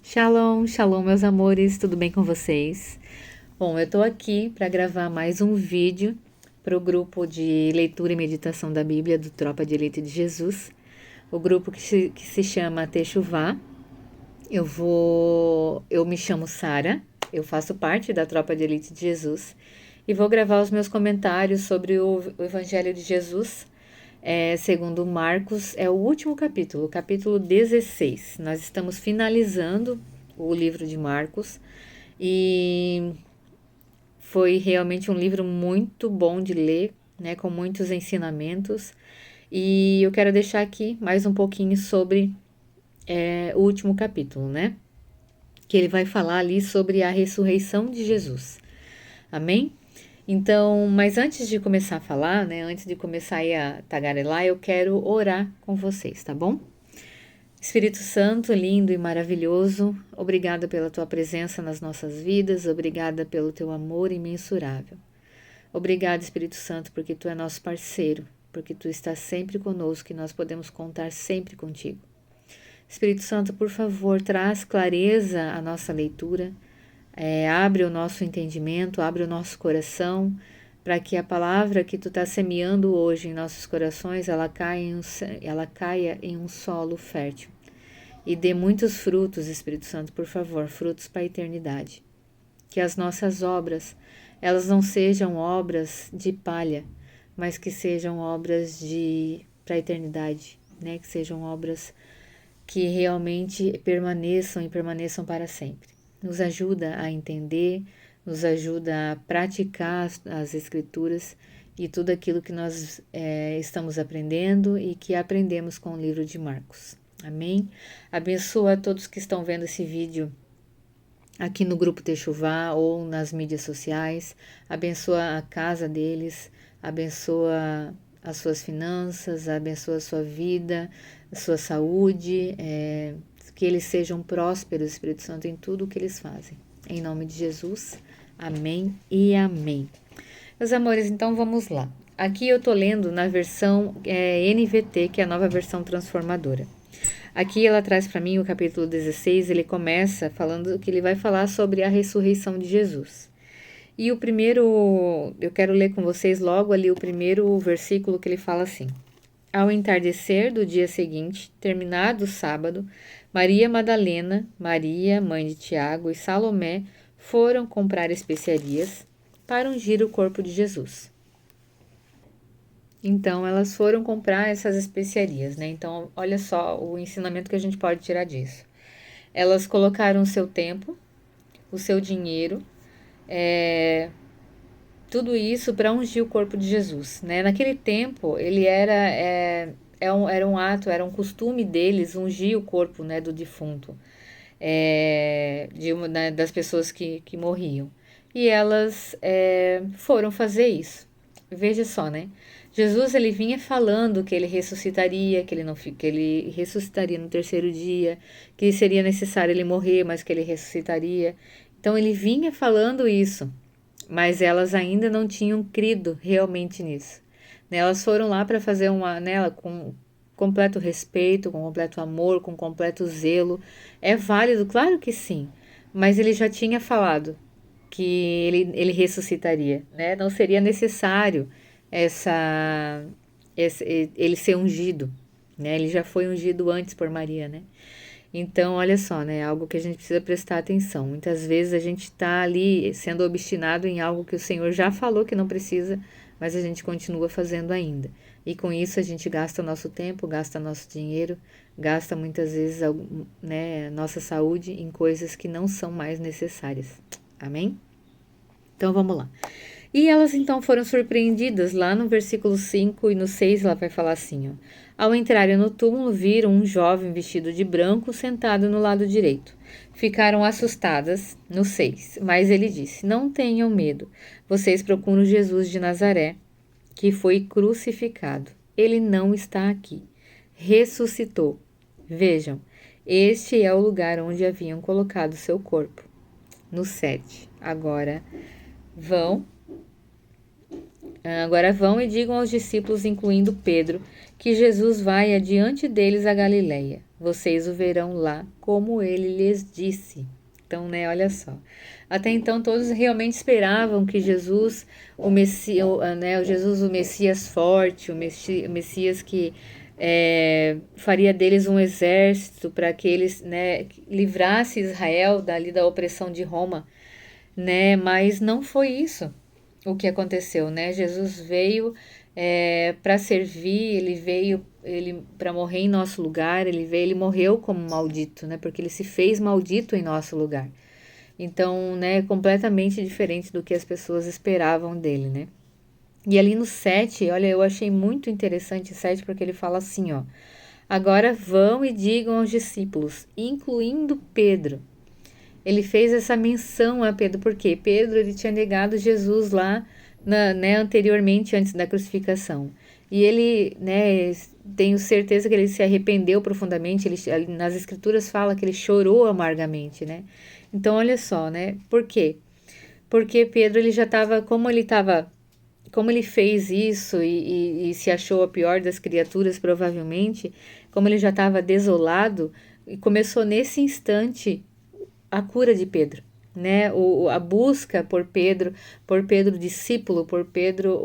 Shalom, shalom, meus amores, tudo bem com vocês? Bom, eu tô aqui para gravar mais um vídeo para o grupo de leitura e meditação da Bíblia do Tropa de Elite de Jesus, o grupo que se chama Techuvá. Eu me chamo Sara, eu faço parte da Tropa de Elite de Jesus e vou gravar os meus comentários sobre o Evangelho de Jesus. Segundo Marcos, é o último capítulo, o capítulo 16. Nós estamos finalizando o livro de Marcos e foi realmente um livro muito bom de ler, né, com muitos ensinamentos. E eu quero deixar aqui mais um pouquinho sobre o último capítulo, né? Que ele vai falar ali sobre a ressurreição de Jesus. Amém? Então, mas antes de começar a falar, né, antes de começar aí a tagarelar, eu quero orar com vocês, tá bom? Espírito Santo, lindo e maravilhoso, obrigada pela tua presença nas nossas vidas, obrigada pelo teu amor imensurável. Obrigada, Espírito Santo, porque tu é nosso parceiro, porque tu estás sempre conosco e nós podemos contar sempre contigo. Espírito Santo, por favor, traz clareza à nossa leitura, abre o nosso entendimento, abre o nosso coração, para que a palavra que tu está semeando hoje em nossos corações, ela caia em um solo fértil. E dê muitos frutos, Espírito Santo, por favor, frutos para a eternidade. Que as nossas obras, elas não sejam obras de palha, mas que sejam obras para a eternidade, né? Que sejam obras que realmente permaneçam para sempre. Nos ajuda a entender, nos ajuda a praticar as Escrituras e tudo aquilo que nós estamos aprendendo e que aprendemos com o livro de Marcos. Amém? Abençoa a todos que estão vendo esse vídeo aqui no grupo Techuvá ou nas mídias sociais. Abençoa a casa deles, abençoa as suas finanças, abençoa a sua vida, a sua saúde, que eles sejam prósperos, Espírito Santo, em tudo o que eles fazem. Em nome de Jesus, amém e amém. Meus amores, então vamos lá. Aqui eu tô lendo na versão NVT, que é a nova versão transformadora. Aqui ela traz para mim o capítulo 16, ele começa falando que ele vai falar sobre a ressurreição de Jesus. E o primeiro, eu quero ler com vocês logo ali o primeiro versículo que ele fala assim: Ao entardecer do dia seguinte, terminado o sábado, Maria Madalena, Maria, mãe de Tiago e Salomé foram comprar especiarias para ungir o corpo de Jesus. Então, elas foram comprar essas especiarias, né? Então, olha só o ensinamento que a gente pode tirar disso. Elas colocaram o seu tempo, o seu dinheiro, tudo isso para ungir o corpo de Jesus, né? Naquele tempo, ele era um ato, era um costume deles ungir o corpo, né, do defunto, das pessoas que morriam. E elas foram fazer isso. Veja só, né? Jesus ele vinha falando que ele ressuscitaria, que ele ressuscitaria no terceiro dia, que seria necessário ele morrer, mas que ele ressuscitaria. Então ele vinha falando isso, mas elas ainda não tinham crido realmente nisso. Né? Elas foram lá para fazer nela com completo respeito, com completo amor, com completo zelo. É válido, claro que sim, mas ele já tinha falado que ele ressuscitaria, né? Não seria necessário ele ser ungido, né? Ele já foi ungido antes por Maria, né? Então, olha só, né? Algo que a gente precisa prestar atenção. Muitas vezes a gente está ali sendo obstinado em algo que o Senhor já falou que não precisa, mas a gente continua fazendo ainda. E com isso a gente gasta nosso tempo, gasta nosso dinheiro, gasta muitas vezes, né, nossa saúde em coisas que não são mais necessárias. Amém? Então vamos lá. E elas então foram surpreendidas lá no versículo 5 e no 6 ela vai falar assim, ó. Ao entrarem no túmulo, viram um jovem vestido de branco sentado no lado direito. Ficaram assustadas no 6, mas ele disse, não tenham medo, vocês procuram Jesus de Nazaré, que foi crucificado. Ele não está aqui. Ressuscitou. Vejam, este é o lugar onde haviam colocado seu corpo. No 7. Agora vão e digam aos discípulos, incluindo Pedro, que Jesus vai adiante deles a Galileia. Vocês o verão lá, como ele lhes disse. Então, né, olha só. Até então, todos realmente esperavam que Jesus, o Messias, né, o Jesus, o Messias forte, o Messias que faria deles um exército para que eles, né, livrasse Israel dali da opressão de Roma, né? Mas não foi isso o que aconteceu, né? Jesus veio para servir, ele veio para morrer em nosso lugar, ele morreu como maldito, né? Porque ele se fez maldito em nosso lugar. Então, né, completamente diferente do que as pessoas esperavam dele, né? E ali no 7, olha, eu achei muito interessante o 7 porque ele fala assim, ó: agora vão e digam aos discípulos, incluindo Pedro. Ele fez essa menção a Pedro, porque Pedro ele tinha negado Jesus lá né, anteriormente, antes da crucificação. E ele, né, tenho certeza que ele se arrependeu profundamente. Ele, nas escrituras fala que ele chorou amargamente, né? Então, olha só, né? Por quê? Porque Pedro ele já estava, como ele fez isso e se achou a pior das criaturas, provavelmente, como ele já estava desolado, e começou nesse instante a cura de Pedro, né? A busca por Pedro discípulo, por Pedro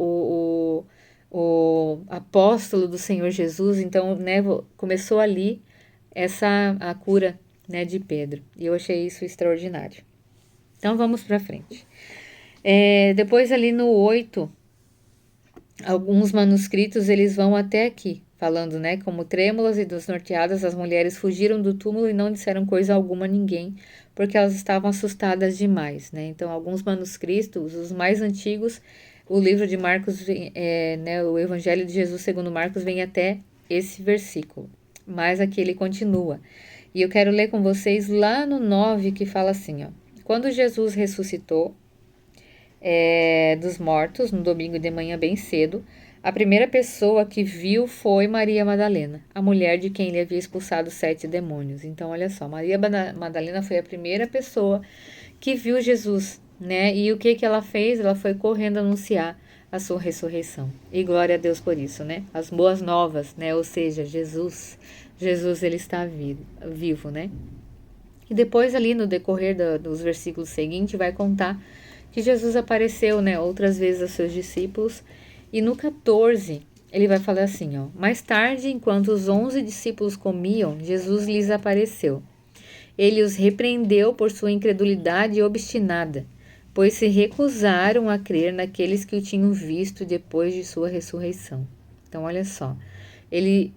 o apóstolo do Senhor Jesus. Então, né, começou ali a cura, né, de Pedro. E eu achei isso extraordinário. Então, vamos para frente. Depois ali no 8, alguns manuscritos eles vão até aqui, falando, né, como trêmulas e desnorteadas as mulheres fugiram do túmulo e não disseram coisa alguma a ninguém, porque elas estavam assustadas demais, né? Então, alguns manuscritos, os mais antigos, o livro de Marcos, né, o Evangelho de Jesus segundo Marcos vem até esse versículo, mas aqui ele continua. E eu quero ler com vocês lá no 9, que fala assim, ó: quando Jesus ressuscitou dos mortos, no domingo de manhã bem cedo, a primeira pessoa que viu foi Maria Madalena, a mulher de quem ele havia expulsado 7 demônios. Então, olha só, Maria Madalena foi a primeira pessoa que viu Jesus, né? E o que ela fez? Ela foi correndo anunciar a sua ressurreição. E glória a Deus por isso, né? As boas novas, né? Ou seja, Jesus ele está vivo, né? E depois ali no decorrer dos versículos seguintes vai contar que Jesus apareceu, né, outras vezes aos seus discípulos. E no 14 ele vai falar assim, ó: mais tarde, enquanto os 11 discípulos comiam, Jesus lhes apareceu. Ele os repreendeu por sua incredulidade obstinada, pois se recusaram a crer naqueles que o tinham visto depois de sua ressurreição. Então, olha só, ele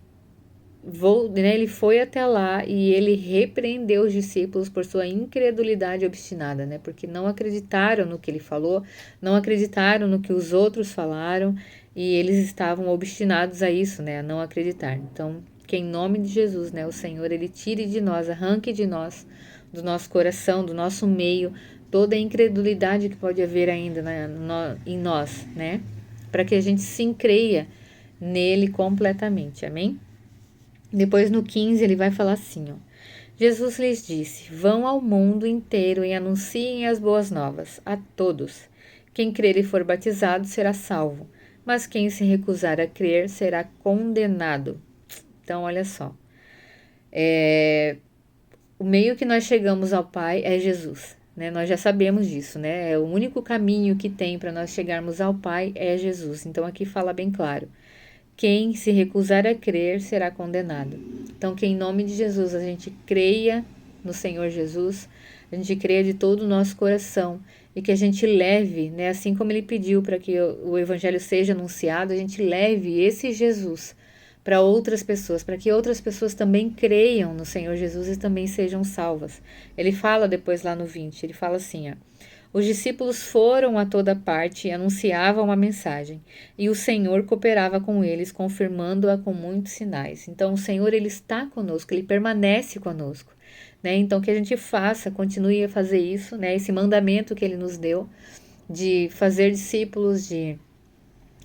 ele foi até lá e ele repreendeu os discípulos por sua incredulidade obstinada, né? Porque não acreditaram no que ele falou, não acreditaram no que os outros falaram e eles estavam obstinados a isso, né? A não acreditar. Então, que em nome de Jesus, né? O Senhor, ele tire de nós, arranque de nós, do nosso coração, do nosso meio, toda a incredulidade que pode haver ainda, né, em nós, né? Para que a gente se encreia nele completamente, amém? Depois no 15 ele vai falar assim, ó: Jesus lhes disse: vão ao mundo inteiro e anunciem as boas novas a todos. Quem crer e for batizado será salvo, mas quem se recusar a crer será condenado. Então, olha só. O meio que nós chegamos ao Pai é Jesus, né? Nós já sabemos disso, né? O único caminho que tem para nós chegarmos ao Pai é Jesus. Então, aqui fala bem claro: quem se recusar a crer será condenado. Então, que em nome de Jesus a gente creia no Senhor Jesus, a gente creia de todo o nosso coração e que a gente leve, né, assim como ele pediu para que o Evangelho seja anunciado, a gente leve esse Jesus para outras pessoas, para que outras pessoas também creiam no Senhor Jesus e também sejam salvas. Ele fala depois lá no 20, ele fala assim, ó: os discípulos foram a toda parte e anunciavam a mensagem, e o Senhor cooperava com eles, confirmando-a com muitos sinais. Então, o Senhor, ele está conosco, ele permanece conosco, né? Então, que a gente faça, continue a fazer isso, né? Esse mandamento que ele nos deu de fazer discípulos, de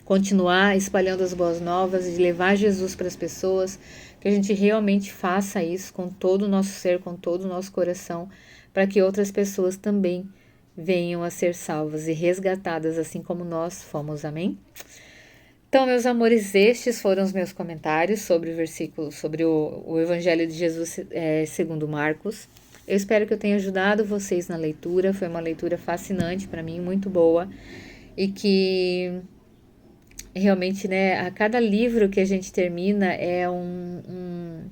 continuar espalhando as boas novas, de levar Jesus para as pessoas, que a gente realmente faça isso com todo o nosso ser, com todo o nosso coração, para que outras pessoas também venham a ser salvas e resgatadas, assim como nós fomos, amém? Então, meus amores, estes foram os meus comentários sobre o versículo, sobre o Evangelho de Jesus segundo Marcos. Eu espero que eu tenha ajudado vocês na leitura. Foi uma leitura fascinante para mim, muito boa. E que realmente, né, a cada livro que a gente termina é um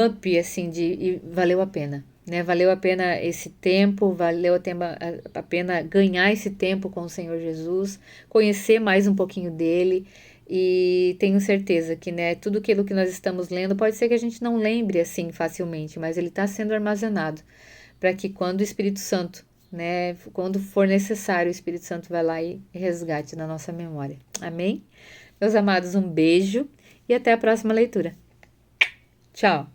up, assim, e valeu a pena. Né? Valeu a pena esse tempo, valeu a pena ganhar esse tempo com o Senhor Jesus, conhecer mais um pouquinho dele, e tenho certeza que, né, tudo aquilo que nós estamos lendo pode ser que a gente não lembre assim facilmente, mas ele está sendo armazenado para que quando o Espírito Santo, né, quando for necessário, o Espírito Santo vai lá e resgate na nossa memória. Amém? Meus amados, um beijo e até a próxima leitura. Tchau!